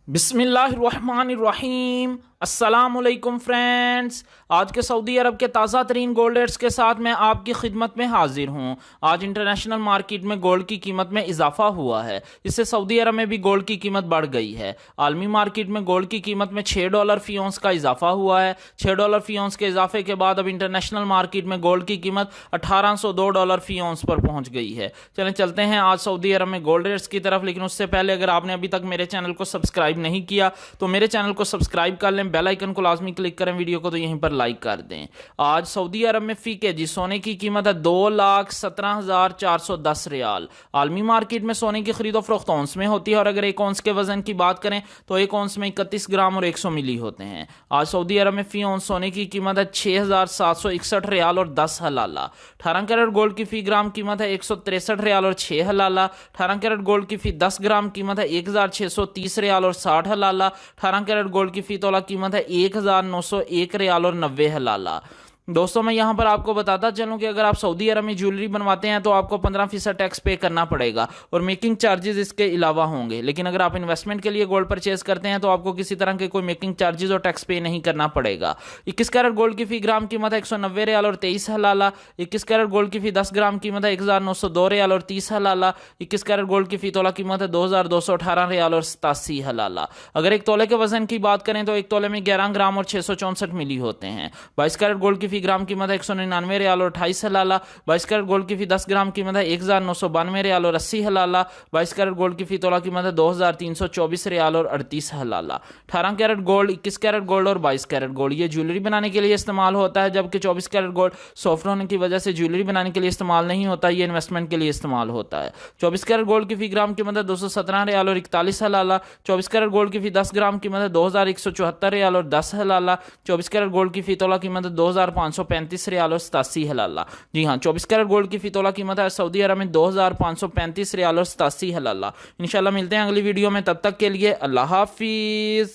बिस्मिल्लाहिर्रहमानिर्रहीम। अस्सलामुअलैकुम फ्रेंड्स, आज के सऊदी अरब के ताज़ा तरीन गोल्ड रेट्स के साथ मैं आपकी खिदमत में हाजिर हूँ। आज इंटरनेशनल मार्केट में गोल्ड की कीमत में इजाफा हुआ है, इससे सऊदी अरब में भी गोल्ड की कीमत बढ़ गई है। आलमी मार्केट में गोल्ड की कीमत में $6 फी औंस का इजाफा हुआ है। $6 फी औंस के इजाफे के बाद अब इंटरनेशनल मार्केट में गोल्ड की कीमत $1802 फी औंस पर पहुंच गई है। चलें चलते हैं आज सऊदी अरब में गोल्ड रेट्स की तरफ, लेकिन उससे पहले अगर आपने अभी तक मेरे चैनल को सब्सक्राइब नहीं किया तो मेरे चैनल को सब्सक्राइब कर लें, बेल आइकन को लाजमी क्लिक करें, वीडियो को तो यहीं पर लाइक कर दें। आज सऊदी अरब में फी केजी सोने की कीमत है 2,17,410 रियाल। आलमी मार्केट में सोने की खरीदो फरोख्त औंस में होती है और अगर एक औंस के वजन की बात करें तो एक औंस में 31 ग्राम और 100 मिली होते हैं। आज सऊदी अरब में फी औंस सोने की कीमत है 6,761 रियाल और 10 हलाला। 18 कैरेट गोल्ड की फी ग्राम कीमत है 163 रियाल और 6 हलाला। 18 कैरेट गोल्ड की फी 10 ग्राम कीमत है 1,630 रियाल और 60 हलाला। 18 कैरेट गोल्ड की फी तोला कीमत है 1,901 रियाल और 90 हलाला। दोस्तों, मैं यहां पर आपको बताता चलूं कि अगर आप सऊदी अरब में ज्वेलरी बनवाते हैं तो आपको 15% टैक्स पे करना पड़ेगा और मेकिंग चार्जेस इसके अलावा होंगे। लेकिन अगर आप इन्वेस्टमेंट के लिए गोल्ड परचेज करते हैं तो आपको किसी तरह के कोई मेकिंग चार्जेस और टैक्स पे नहीं करना पड़ेगा। 21 कैरेट गोल्ड की फी ग्राम कीमत है 190 रियाल और 23 हलाला। 21 कैरेट गोल्ड की फी 10 ग्राम कीमत है 1,902 रियाल और 30 हलाला। 21 कैरेट गोल्ड की फी तोला कीमत है 2,218 रियाल और 87 हलाला। अगर एक तोले के वजन की बात करें तो एक तोले में 11 ग्राम और 664 मिली होते हैं। 22 कैरेट गोल्ड की फी ग्राम कीमत है 199 रियाल और 28 हलाला। 22 कैरेट गोल्ड की फी 10 ग्राम कीमत है 1,992 रियाल और 80 हलाला। 22 कैरेट गोल्ड की फी तोला कीमत है 2,324 रियाल और 38 हलाला। 18 कैरेट गोल्ड, 21 कैरेट गोल्ड और 22 कैरेट गोल्ड ये ज्वेलरी बनाने के लिए इस्तेमाल होता है, जबकि 24 कैरेट गोल्ड सॉफ्ट होने की वजह से ज्वेलरी बनाने के लिए इस्तेमाल नहीं होता, ये इन्वेस्टमेंट के लिए इस्तेमाल होता है। 24 कैरेट गोल्ड की फी ग्राम कीमत है 217 रियाल और 41 हलाला। 24 कैरेट गोल्ड की फी 10 ग्राम कीमत है 2,174 रियाल और 10 हलाला। 24 कैरेट गोल्ड की फी तोला कीमत है 2,535 रियाल और 87 हलाला। जी हाँ, 24 कैरेट गोल्ड की फी तोला कीमत है सऊदी अरब में 2,535 रियाल और 87 हलाला। इंशाल्लाह मिलते हैं अगली वीडियो में, तब तक के लिए अल्लाह हाफिज।